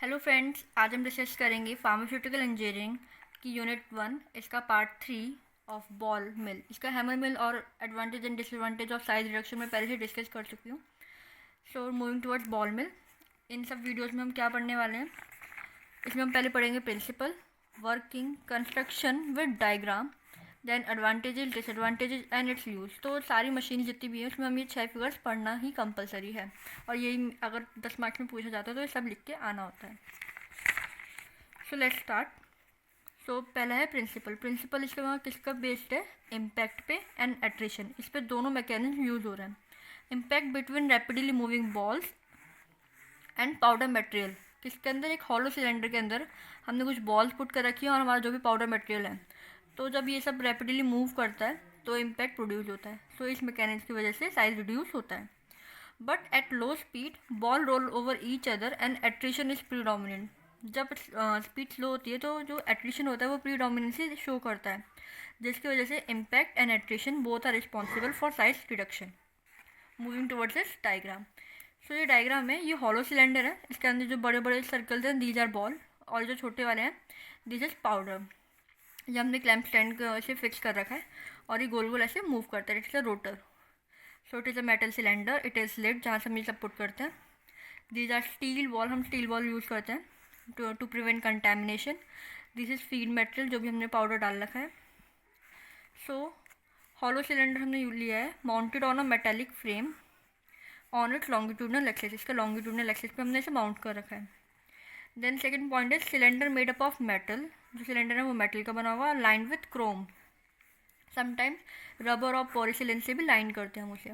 Hello friends, आज हम discuss करेंगे फार्मास्यूटिकल इंजीनियरिंग की यूनिट 1 इसका पार्ट 3 ऑफ बॉल मिल। इसका हैमर मिल और advantage and disadvantage of size reduction में पहले से डिस्कस कर चुकी हूँ। सो मूविंग टुवर्ड्स बॉल मिल, इन सब वीडियोस में हम क्या पढ़ने वाले हैं। इसमें हम पहले पढ़ेंगे principle, working, construction with diagram, then advantages, disadvantages and its use. तो सारी मशीन जितनी भी है उसमें हम ये 6 फिगर्स पढ़ना ही कंपलसरी है और यही अगर 10 मार्क्स में पूछा जाता है तो ये सब लिख के आना होता है। So let's start. सो पहला है प्रिंसिपल। प्रिंसिपल इसके वहाँ किसका बेस्ड है? इम्पैक्ट पे एंड एट्रिशन। इस पर दोनों मैकेनिज्म यूज हो रहे हैं। Impact between rapidly moving balls and powder material. किसके अंदर? एक हॉलो सिलेंडर के अंदर हमने कुछ बॉल्स पुट कर रखी है और हमारा जो भी पाउडर मटेरियल है, तो जब ये सब रैपिडली मूव करता है तो इम्पैक्ट प्रोड्यूस होता है। सो इस मैकेनिज्म की वजह से साइज रिड्यूस होता है। But at low speed ball roll over each other and attrition is predominant. जब स्पीड स्लो होती है तो जो एट्रिशन होता है वो प्रीडोमिनेंसी शो करता है, जिसकी वजह से impact and attrition both are responsible for size reduction. Moving towards this diagram. सो ये डायग्राम है, ये हॉलो सिलेंडर है, इसके अंदर जो बड़े बड़े सर्कल्स हैं दीज आर बॉल, और जो छोटे वाले हैं दिस इज पाउडर। ये हमने क्लैम्प स्टैंड से फिक्स कर रखा है और ये गोल गोल ऐसे मूव करता है। It's a rotor. So it is a metal cylinder, it is lid, जहाँ से हम ये सब पुट करते हैं। दीज आर स्टील बॉल, हम स्टील बॉल यूज़ करते हैं to prevent contamination. This is feed material, जो भी हमने पाउडर डाल रखा है। सो हॉलो सिलेंडर हमने लिया है, mounted on a metallic frame on it longitudinal axis. इसका लॉन्गिट्यूडनल एक्सिस पे हमने इसे माउंट कर रखा है। देन सेकेंड पॉइंट है cylinder made up of metal. जो सिलेंडर है वो मेटल का बना हुआ, line with Chrome. Sometimes rubber और पॉलीसिलिन से भी लाइन करते हैं हम उसे।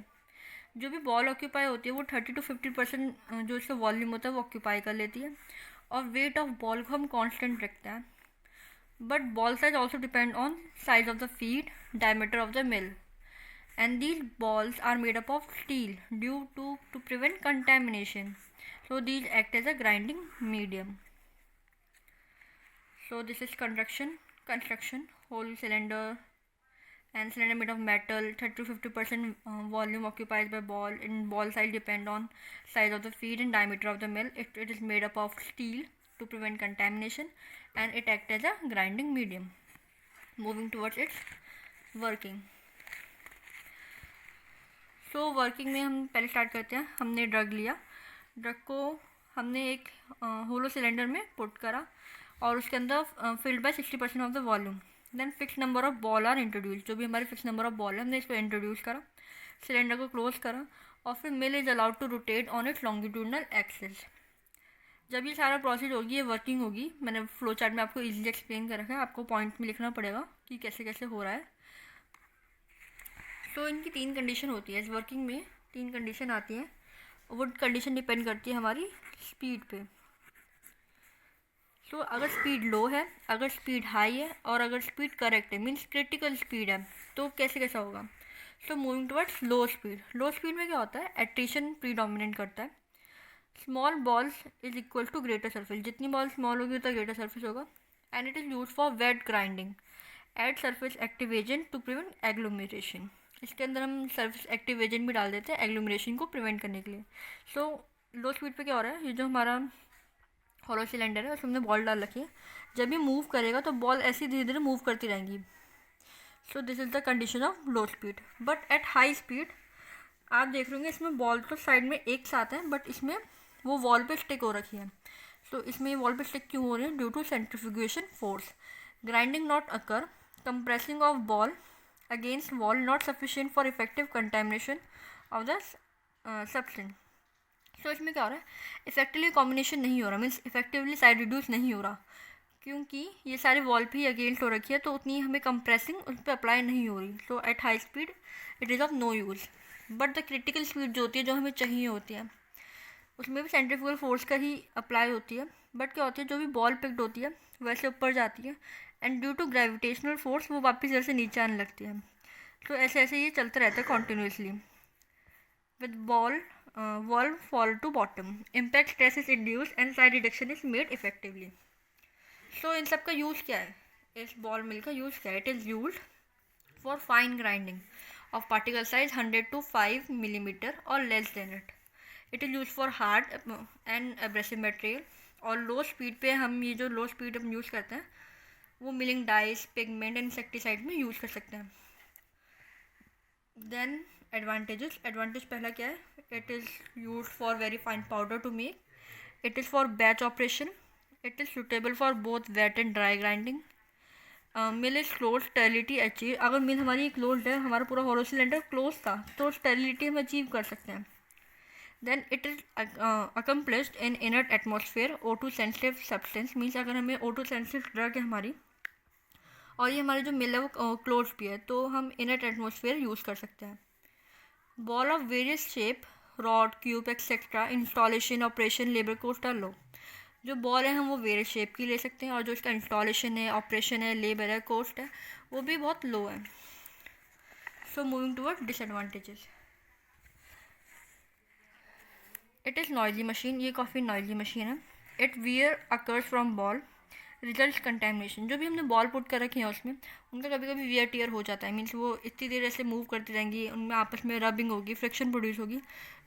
जो भी बॉल ऑक्यूपाई होती है वो 30 to 50% जो इसका वॉल्यूम होता है वो ऑक्यूपाई कर लेती है, और वेट ऑफ बॉल को हम कांस्टेंट रखते हैं। But ball size also depend on size of the feed, diameter of the mill, and these balls are made up of steel due to prevent contamination. So these act as a grinding medium. So this is construction, whole cylinder and cylinder made of metal, 30 to 50% volume occupied by ball, and ball size depend on size of the feed and diameter of the mill. It is made up of steel to prevent contamination, and it acts as a grinding medium. Moving towards its working. So working में हम पहले start करते हैं। हमने drug लिया, drug को हमने एक होलो सिलेंडर में पुट करा और उसके अंदर filled by 60% of the volume. Then fix number of ball are introduce. जो भी हमारे फिक्स नंबर ऑफ बॉल है हमने इसको इंट्रोड्यूस करा, सिलेंडर को क्लोज करा, और फिर mill is allowed to rotate on its longitudinal axis. जब ये सारा प्रोसेस होगी, ये वर्किंग होगी, मैंने फ्लो चार्ट में आपको ईजिली एक्सप्लेन कर रखा है, आपको पॉइंट में लिखना पड़ेगा कि कैसे कैसे हो रहा है। तो इनकी 3 कंडीशन होती है इस वर्किंग में, 3 कंडीशन आती हैं। वो कंडीशन डिपेंड करती है हमारी स्पीड पे। तो अगर स्पीड लो है, अगर स्पीड हाई है, और अगर स्पीड करेक्ट है, मीन्स क्रिटिकल स्पीड है, तो कैसे कैसा होगा। So moving towards low speed. Low speed में क्या होता है? एट्रिशन प्रीडोमिनेंट करता है। Small balls is equal to greater surface. जितनी बॉल स्मॉल होगी उतना ग्रेटर सरफेस होगा। And it is use for wet grinding add surface active agent to prevent agglomeration. इसके अंदर हम सर्फेस एक्टिव एजेंट भी डाल देते हैं एग्लोमरेशन को प्रिवेंट करने के लिए। सो लो स्पीड पे क्या हो रहा है, ये जो हमारा हॉलो सिलेंडर है उसमें हमने बॉल डाल रखी है, जब ये मूव करेगा तो बॉल ऐसी धीरे धीरे मूव करती रहेंगी। So this is the condition of low speed. But at high speed आप देख रहे होंगे इसमें बॉल तो साइड में एक साथ है, बट इसमें वो वॉल पे स्टिक हो रखी है। तो इसमें ये वॉल पे स्टिक क्यों हो रही है? Due to centrifugation force. Grinding not occur, compressing of ball against wall not sufficient for effective contamination of the substance. So इसमें क्या हो रहा है? इफेक्टिवली कॉम्बिनेशन नहीं हो रहा, मीन्स इफेक्टिवली साइड रिड्यूस नहीं हो रहा, क्योंकि ये सारी वॉल भी अगेंस्ट हो रखी है, तो उतनी हमें कंप्रेसिंग उस पर अप्लाई नहीं हो रही। So at high speed it is of no use. But the critical speed जो होती है, जो हमें चाहिए होती है, उसमें भी सेंट्रीफ्यूगल फोर्स का ही अप्लाई होती है। बट क्या होती है, जो भी बॉल पिक्ड होती है वैसे ऊपर जाती है, and due to gravitational force वो वापस इधर से नीचे आने लगती है। तो ऐसे ऐसे ये चलता रहता है continuously. With ball wall fall to bottom, impact stress is induce and side reduction is made effectively. So इन सब का यूज़ क्या है? इस बॉल मिल का यूज़ क्या है? It is use for fine grinding of particle size 100 to 5 millimeter और less than it. It is used for hard and abrasive material और लो स्पीड पे हम ये जो लो स्पीड हम यूज़ करते हैं वो मिलिंग डाइस, पिगमेंट, इंसेक्टिसाइड में यूज़ कर सकते हैं. देन एडवांटेज पहला क्या है? It is use for very fine powder to make. It is for batch operation. It is suitable for both wet and dry grinding. Mill is close sterility achieve. अगर mill हमारी close है, हमारा पूरा hollow cylinder close था, तो sterility हम achieve कर सकते हैं. Then it is accomplished in inert atmosphere. O2 sensitive substance means अगर हमें O2 सेंसिटिव ड्रग है हमारी और ये हमारी जो मिल है वो क्लोज भी है, तो हम इनर्ट एटमॉस्फेयर यूज़ कर सकते हैं. Ball of various shape, rod, cube etcetera, installation, operation, labour cost are low. जो बॉल है हम वो वेरियस शेप की ले सकते हैं और जो इसका इंस्टॉलेशन है, ऑपरेशन है, लेबर है, कोस्ट है, वो भी बहुत लो है. So moving toward disadvantages. It is noisy machine. ये काफ़ी नॉइजी मशीन है. It wear occurs from ball. Result contamination. जो भी हमने बॉल पुट कर रखे हैं उसमें, उनका कभी कभी वियर टियर हो जाता है. मीन्स वो इतनी देर ऐसे मूव करती रहेंगी, उनमें आपस में रबिंग होगी, फ्रिक्शन प्रोड्यूस होगी,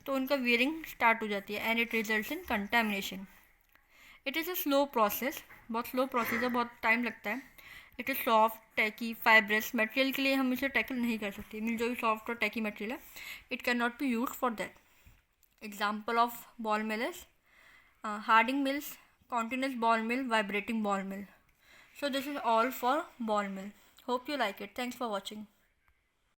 तो उनका वियरिंग स्टार्ट हो जाती है and it results in contamination. It is a slow process. बहुत स्लो प्रोसेस है, बहुत टाइम लगता है. It is soft, tacky, fibrous. Material के लिए हम इसे टैकल नहीं कर सकते. मीन जो भी सॉफ्ट और टैकी मटेरियल है, it can not be use for that. Example of ball mill is Harding mills, continuous ball mill, vibrating ball mill. So this is all for ball mill. Hope you like it. Thanks for watching.